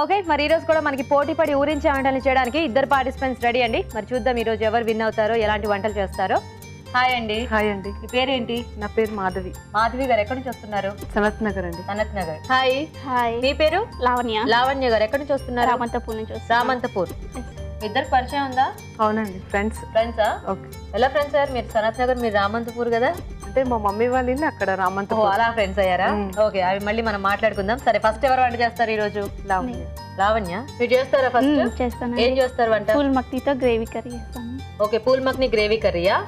Okay, మరి ఈ రోజు కూడా మనకి పోటీ పడి ఊరించే వంటలు చేయడానికి ఇద్దరు పార్టిసిపెంట్స్ రెడీ అండి. మరి చూద్దాం ఈ రోజు ఎవరు విన్ అవుతారో, ఎలాంటి వంటలు చేస్తారో. హాయ్ అండి. హాయ్ అండి. మీ పేరేంటి? నా పేరు మాధవి. మాధవి గారు ఎక్కడి నుంచి వస్తున్నారు? సనత్ నగర్ అండి. సనత్ నగర్. హాయ్. హాయ్. మీ పేరు? లావణ్య. లావణ్య గారు ఎక్కడి నుంచి వస్తున్నారు? రామంతపూర్ నుంచి వస్తున్నా. రామంతపూర్. ఇద్దరు పరిచయం ఉందా? అవునండి, ఫ్రెండ్స్. ఫ్రెండ్సా? ఓకే. ఎలా ఫ్రెండ్స్ అయ్యారు? మీరు సనత్ నగర్, మీరు రామంతపూర్ కదా? అంటే మా మమ్మీ వాళ్ళ ఇల్లు అక్కడ రామంతపూర్. అలా ఫ్రెండ్స్ అయ్యారా? ఓకే, అవి మళ్ళీ మనం మాట్లాడుకుందాం. సరే, ఫస్ట్ ఎవరు వంట చేస్తారు ఈ రోజు? లావణ్య. లావణ్య, మీరు చేస్తారా ఫస్ట్? చేస్తాను. ఏం చేస్తారు వంట? పూల్ మక్నీతో గ్రేవీ కర్రీ చేస్తాను. ఓకే, పూల్ మక్ని గ్రేవీ కర్రీయా?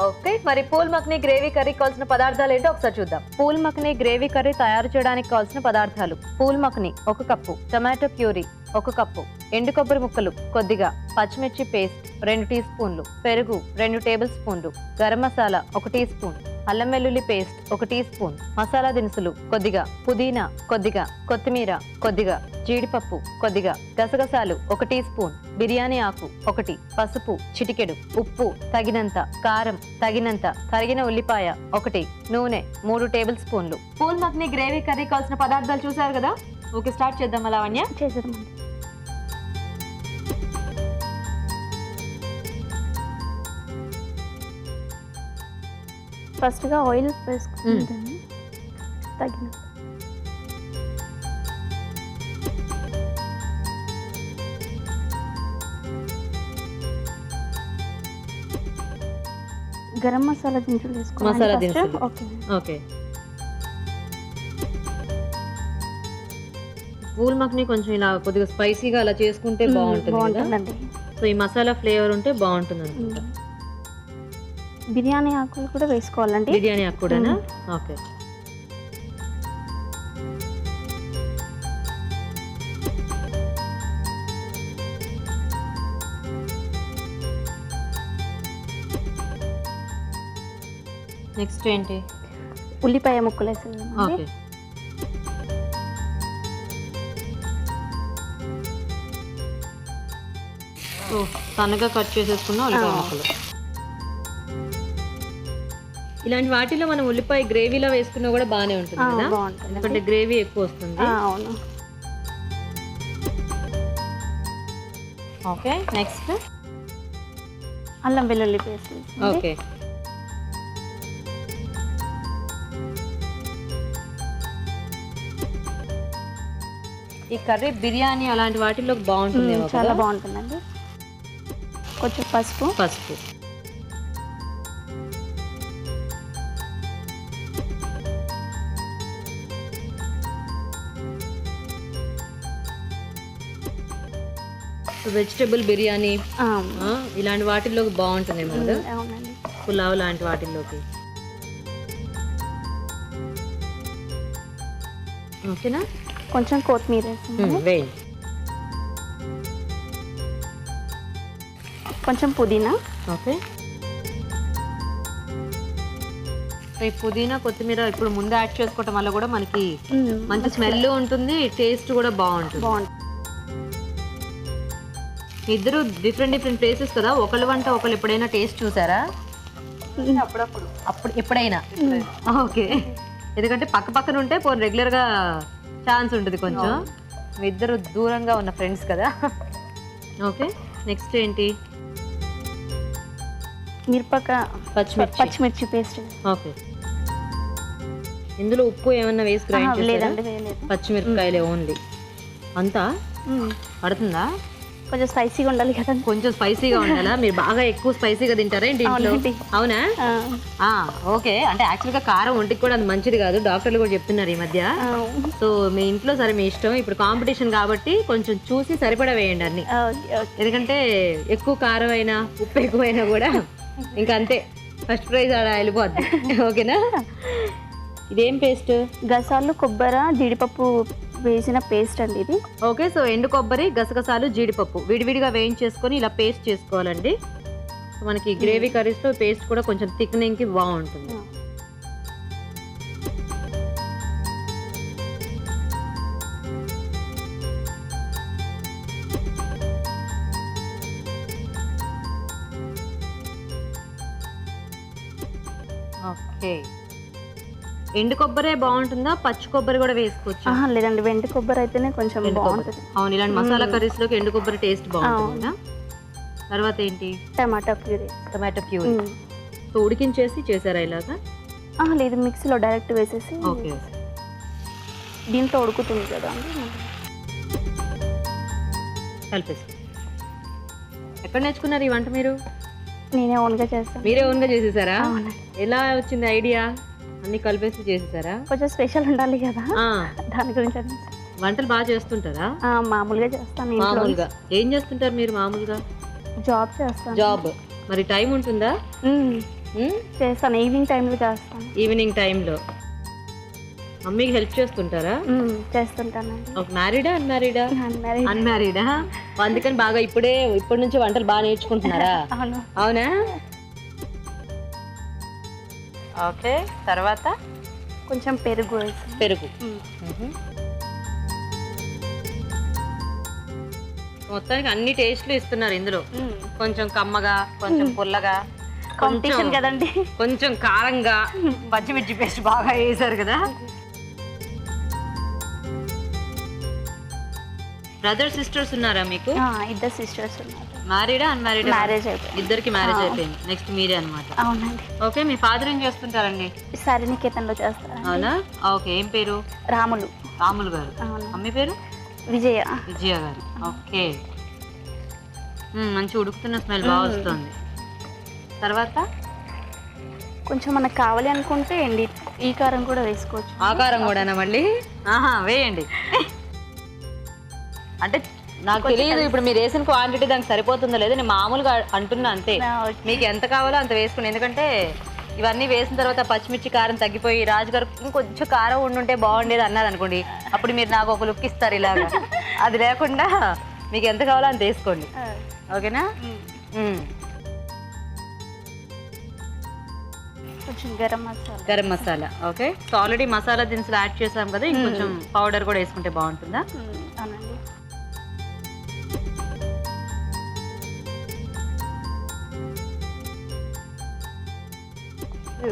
ఓకే, మరి పూల్ మక్ని గ్రేవీ కర్రీ కావాల్సిన పదార్థాలు ఏంటో ఒకసారి చూద్దాం. పూల్ మక్ని గ్రేవీ కర్రీ తయారు చేయడానికి కావాల్సిన పదార్థాలు: phool makhani 1 cup, tomato puree 1 cup, ఎండు కొబ్బరి ముక్కలు కొద్దిగా, పచ్చిమిర్చి పేస్ట్ 2 టీ స్పూన్లు, పెరుగు 2 టేబుల్ స్పూన్లు, గరం మసాలా 1 టీ స్పూన్, అల్లం వెల్లుల్లి పేస్ట్ 1 టీ స్పూన్, మసాలా దినుసులు కొద్దిగా, పుదీనా కొద్దిగా, కొత్తిమీర కొద్దిగా, జీడిపప్పు కొద్దిగా, గసగసాలు 1 టీ స్పూన్, బిర్యానీ ఆకు 1, పసుపు చిటికెడు, ఉప్పు తగినంత, కారం తగినంత, తరిగిన ఉల్లిపాయ 1, నూనె 3 టేబుల్ స్పూన్లు. పూల్ మక్ని గ్రేవీ కర్రీ కావాల్సిన పదార్థాలు చూసారు కదా? ఓకే, స్టార్ట్ చేద్దాం. లావణ్య, చేసేద్దామండి. ఫస్ట్గా ఆయిల్ వేసుకుంటాను తగినంత. గరం మసాలా దినుసులు వేసుకోవాలి. మసాలా దినుసులు. ఓకే. ఓకే, పూల్ మక్ని కొంచెం ఇలా కొద్దిగా స్పైసీగా అలా చేసుకుంటే బాగుంటుంది కదా? బాగుంటుందండి. సో ఈ మసాలా ఫ్లేవర్ ఉంటే బాగుంటుంది అనుకుంటా. బిర్యానీ ఆకులు కూడా వేసుకోవాలండి. బిర్యానీ ఆకు కూడానా? ఓకే. నెక్స్ట్ ఏంటి? ఉల్లిపాయ ముక్కలు వేసేద్దామండి. ఓకే. సో సన్నగా కట్ చేసేసుకున్న ఉల్లిపాయ ముక్కలు. ఇలాంటి వాటిలో మనం ఉల్లిపాయ గ్రేవీలో వేసుకున్నా కూడా బాగానే ఉంటుంది కదా? బాగుంటుంది. ఎందుకంటే గ్రేవీ ఎక్కువ వస్తుంది. అవును. ఓకే, నెక్స్ట్ అల్లం వెల్లుల్లి పేస్ట్. ఓకే. ఈ కర్రీ బిర్యానీ అలాంటి వాటిలో బాగుంటుంది. చాలా బాగుంటుందండి. కొంచెం పసుపు. పసుపు. వెజిటబుల్ బిర్యానీ ఇలాంటి వాటిల్లో బాగుంటుంది కదా? అవునండి. పులావ్ లాంటి వాటిల్లోకి. ఓకేనా? కొంచెం కొత్తిమీర వేస్తాను. వేయండి. కొంచెం పుదీనా. ఓకే. ఈ పుదీనా కొత్తిమీర ఇప్పుడు ముందు యాడ్ చేసుకోవటం వల్ల కూడా మనకి మంచి స్మెల్ ఉంటుంది, టేస్ట్ కూడా బాగుంటుంది. ఇద్దరు డిఫరెంట్ ప్లేసెస్ కదా? ఒకళ్ళ వంట ఒకళ్ళు ఎప్పుడైనా టేస్ట్ చూసారా? అప్పుడు ఎప్పుడైనా? ఓకే. ఎందుకంటే పక్క పక్కన ఉంటే రెగ్యులర్గా ఛాన్స్ ఉంటుంది కొంచెం. మీ ఇద్దరు దూరంగా ఉన్న ఫ్రెండ్స్ కదా? ఓకే, నెక్స్ట్ ఏంటి? పచ్చిమిర్చి పేస్ట్. ఓకే. ఇందులో ఉప్పు ఏమన్నా వేసి గ్రైండ్ చేస్తారా? లేదండి, వేయలేదు. పచ్చిమిరపకాయలే ఓన్లీ. అంతా పడుతుందా? కొంచెం స్పైసీగా ఉండాలి కదా? కొంచెం స్పైసీగా ఉండాలా? మీరు బాగా ఎక్కువ స్పైసీగా తింటారా ఏంటి ఇంట్లో? అవునా? ఓకే. అంటే యాక్చువల్గా కారం ఒంటికి కూడా అది మంచిది కాదు, డాక్టర్లు కూడా చెప్తున్నారు ఈ మధ్య. సో మీ ఇంట్లో సరే మీ ఇష్టం. ఇప్పుడు కాంపిటీషన్ కాబట్టి కొంచెం చూసి సరిపడా వేయండి అన్ని. ఎందుకంటే ఎక్కువ కారం అయినా ఉప్పు ఎక్కువైనా కూడా ఇంకా అంతే, ఫస్ట్ ప్రైజ్ అలా వెళ్ళిపోద్ది. ఓకేనా? ఇదేం పేస్ట్? గసాలు, కొబ్బరి, జీడిపప్పు వేసిన పేస్ట్ అండి ఇది. ఓకే. సో ఎండు కొబ్బరి, గసగసాలు, జీడిపప్పు విడివిడిగా వేయించేసుకొని ఇలా పేస్ట్ చేసుకోవాలండి. మనకి గ్రేవీ కర్రీస్లో పేస్ట్ కూడా కొంచెం థిక్నింగ్కి బాగుంటుంది. ఓకే. ఎండు కొబ్బరే బాగుంటుందా, పచ్చి కొబ్బరి కూడా వేసుకోవచ్చు? లేదండి, వెండి కొబ్బరి అయితేనే కొంచెం బాగుంటుంది. అవును, ఇలాంటి మసాలా కర్రీస్ లోకి ఎండు కొబ్బరి టేస్ట్ బాగుంటుంది కదా. తర్వాత ఏంటి? టమాటా ప్యూరీ. Tomato puree. సో ఉడికించేసి చేసారా ఇలాగా? లేదు, మిక్సీలో డైరెక్ట్ వేసేసి. ఓకే, దీంట్లో ఉడుకుతుంది కదా అండి, కలిపేసి. ఎక్కడ నేర్చుకున్నారు ఈ వంట మీరు? నేనే ఓన్గా చేస్తాను. మీరే ఓన్గా చేసేసారా? ఎలా వచ్చింది ఐడియా? అన్ని కలిపేసి చేసేసారా? కొంచెం స్పెషల్ ఉండాలి కదా, దాని గురించి. వంటలు బాగా చేస్తుంటారా? మామూలుగా చేస్తాను. మామూలుగా ఏం చేస్తుంటారు మీరు మామూలుగా? జాబ్ చేస్తాను. జాబ్. మరి టైం ఉంటుందా? చేస్తాను, ఈవినింగ్ టైంలో చేస్తాను. ఈవినింగ్ టైంలో మమ్మీకి హెల్ప్ చేస్తుంటారా? చేస్తుంటానండి. ఒక మ్యారీడా అన్మ్యారీడా? అన్మ్యారీడా. అందుకని బాగా ఇప్పటి నుంచి వంటలు బాగా నేర్చుకుంటున్నారా? అవునా? ఓకే, తర్వాత కొంచెం పెరుగు. పెరుగు. మొత్తానికి అన్ని టేస్ట్లు ఇస్తున్నారు ఇందులో. కొంచెం కమ్మగా, కొంచెం పుల్లగా, కాంపిటీషన్ కదండి, కొంచెం కారంగా, పచ్చిమిర్చి పేస్ట్ బాగా వేసారు కదా. బ్రదర్ సిస్టర్స్ ఉన్నారా మీకు? ఇద్దరు సిస్టర్స్ ఉన్నారు. మ్యారీడా అన్మ్యారీడా? మ్యారేజ్ అయిపోయింది. ఇద్దరికి మ్యారేజ్ అయిపోయింది. నెక్స్ట్ మీరే అన్నమాట. అవునండి. ఓకే, మీ ఫాదర్ ఏం చేస్తుంటారండి? శారీనికేతన్లో చేస్తారు. అవునా? ఓకే, ఏం పేరు? రాములు. రాములు గారు. మమ్మీ పేరు? విజయ. విజయ గారు. ఓకే, మంచి ఉడుకుతున్న స్మెల్ బాగా వస్తుంది. తర్వాత కొంచెం మనకు కావాలి అనుకుంటే ఈ కారం కూడా వేసుకోవచ్చు. ఆ కారం కూడానా మళ్ళీ? వేయండి. అంటే నాకు తెలియదు ఇప్పుడు మీరు వేసిన క్వాంటిటీ దానికి సరిపోతుందో లేదో, నేను మామూలుగా అంటున్నా అంతే. మీకు ఎంత కావాలో అంత వేసుకుని, ఎందుకంటే ఇవన్నీ వేసిన తర్వాత పచ్చిమిర్చి కారం తగ్గిపోయి రాజుగారు ఇంకొంచెం కారం ఉండుంటే బాగుండేది అన్నారు అనుకోండి, అప్పుడు మీరు నాకు ఒక లుక్ ఇస్తారు ఇలాగా. అది లేకుండా మీకు ఎంత కావాలో అంత వేసుకోండి. ఓకేనా? కొంచెం garam masala. Garam masala. Okay, so already masala దినుసులు యాడ్ చేసాం కదా, ఇంకొంచెం పౌడర్ కూడా వేసుకుంటే బాగుంటుందా? అవునండి.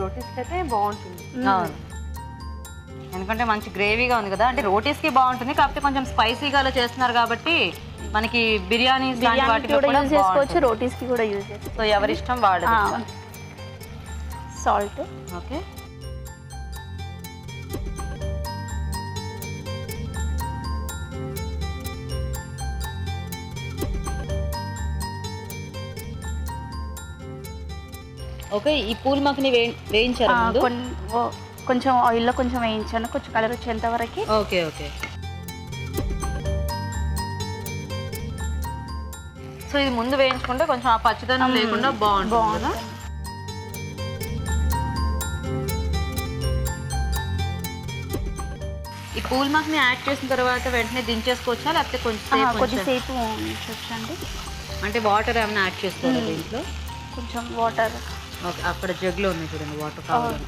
రోటీస్కి అయితే బాగుంటుంది. ఎందుకంటే మంచి గ్రేవీగా ఉంది కదా, అంటే రోటీస్కి బాగుంటుంది. కాకపోతే కొంచెం స్పైసీగా అలా చేస్తున్నారు కాబట్టి మనకి బిర్యానీ కూడా యూజ్ చేసుకోవచ్చు, రోటీస్కి కూడా యూజ్ చేసుకోవచ్చు. సో ఎవరి ఇష్టం వాడు. సాల్ట్. Okay, okay. ఈ పూల్ మఖని వేయించారు ముందు? కొంచెం ఆయిల్లో కొంచెం వేయించాను, కొంచెం కలర్ వచ్చేంత వరకు. Okay okay. సో ఇది ముందు వేయించుకుంటే కొంచెం ఆ పచ్చిదనం లేకుండా బాగుంటుంది కదా. ఈ పూల్ మఖని యాడ్ చేసిన తర్వాత వెంటనే దించేసుకోవచ్చా, లేకపోతే కొద్దిసేపు ఉంచండి? అంటే వాటర్ ఏమైనా యాడ్ చేసుకోవాలి దీంట్లో? కొంచెం వాటర్. ఓకే, అక్కడ జగ్లో ఉన్నాయి చూడండి వాటర్ కావాలి.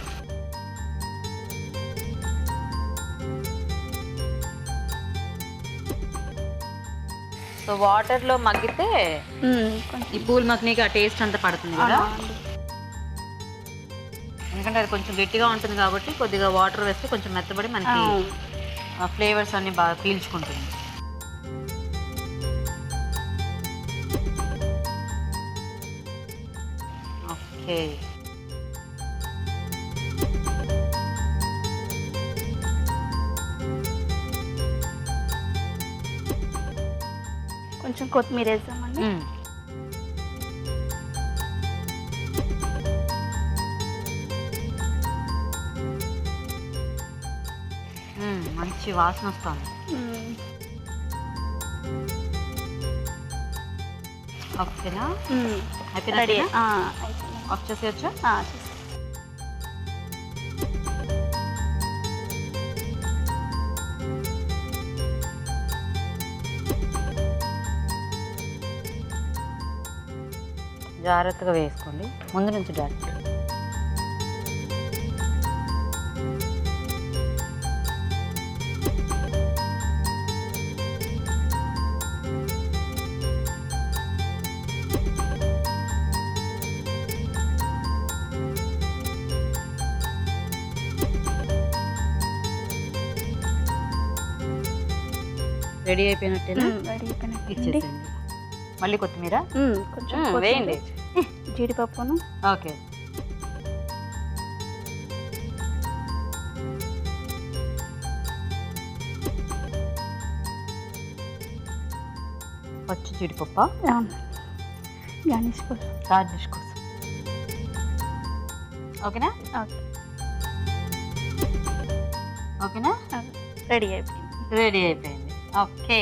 సో వాటర్లో మగ్గితే ఈ పూల్ మఖనీకి ఆ టేస్ట్ అంతా పడుతుంది కదా. ఎందుకంటే అది కొంచెం గట్టిగా ఉంటుంది కాబట్టి కొద్దిగా వాటర్ వేస్తే కొంచెం మెత్తబడి మనకి ఫ్లేవర్స్ అన్ని బాగా పీల్చుకుంటుంది. ఓకే, కొంచెం కొత్తిమీర వేసామండి. మంచి వాసన వస్తుంది. ఓకేనా? రెడీ. ఆఫ్ చేసేయచ్చా? జాగ్రత్తగా వేసుకోండి ముందు నుంచి జాగ్రత్త. రెడీ అయిపోయినట్టేనా? రెడీ అయిపోయినట్టు ఇచ్చేసేయండి. మళ్ళీ కొత్తిమీర కొంచెం వేయండి. జీడిపప్పును ఓకే. పచ్చి జీడిపప్ప గార్నిష్ కోసం. గార్నిష్ కోసం. ఓకేనా? ఓకే ఓకేనా? రెడీ అయిపోయింది. రెడీ అయిపోయింది. ఓకే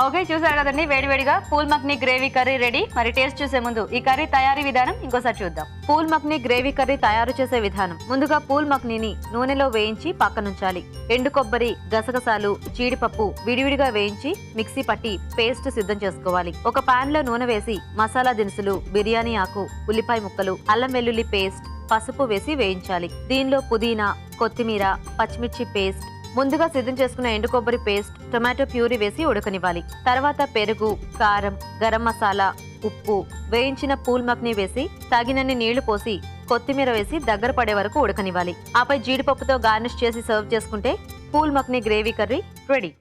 ఓకే, చూసారు కదండి వేడివేడిగా pool makhani gravy curry ready. మరి టేస్ట్ చూసే ముందు ఈ కర్రీ తయారీ విధానం ఇంకోసారి చూద్దాం. పూల్ మక్ని గ్రేవీ కర్రీ తయారు చేసే విధానం: ముందుగా పూల్ మక్నీని నూనెలో వేయించి పక్కనుంచాలి. ఎండు కొబ్బరి, గసగసాలు, జీడిపప్పు విడివిడిగా వేయించి మిక్సీ పట్టి పేస్ట్ సిద్ధం చేసుకోవాలి. ఒక పాన్ లో నూనె వేసి మసాలా దినుసులు, బిర్యానీ ఆకు, ఉల్లిపాయ ముక్కలు, అల్లం వెల్లుల్లి పేస్ట్, పసుపు వేసి వేయించాలి. దీనిలో పుదీనా, కొత్తిమీర, పచ్చిమిర్చి పేస్ట్, ముందుగా సిద్ధం చేసుకున్న ఎండు కొబ్బరి పేస్ట్, టొమాటో ప్యూరీ వేసి ఉడకనివ్వాలి. తర్వాత పెరుగు, కారం, గరం మసాలా, ఉప్పు, వేయించిన పూల్ మక్ని వేసి తగినన్ని నీళ్లు పోసి కొత్తిమీర వేసి దగ్గర పడే వరకు ఉడకనివ్వాలి. ఆపై జీడిపప్పుతో గార్నిష్ చేసి సర్వ్ చేసుకుంటే pool makhani gravy curry ready.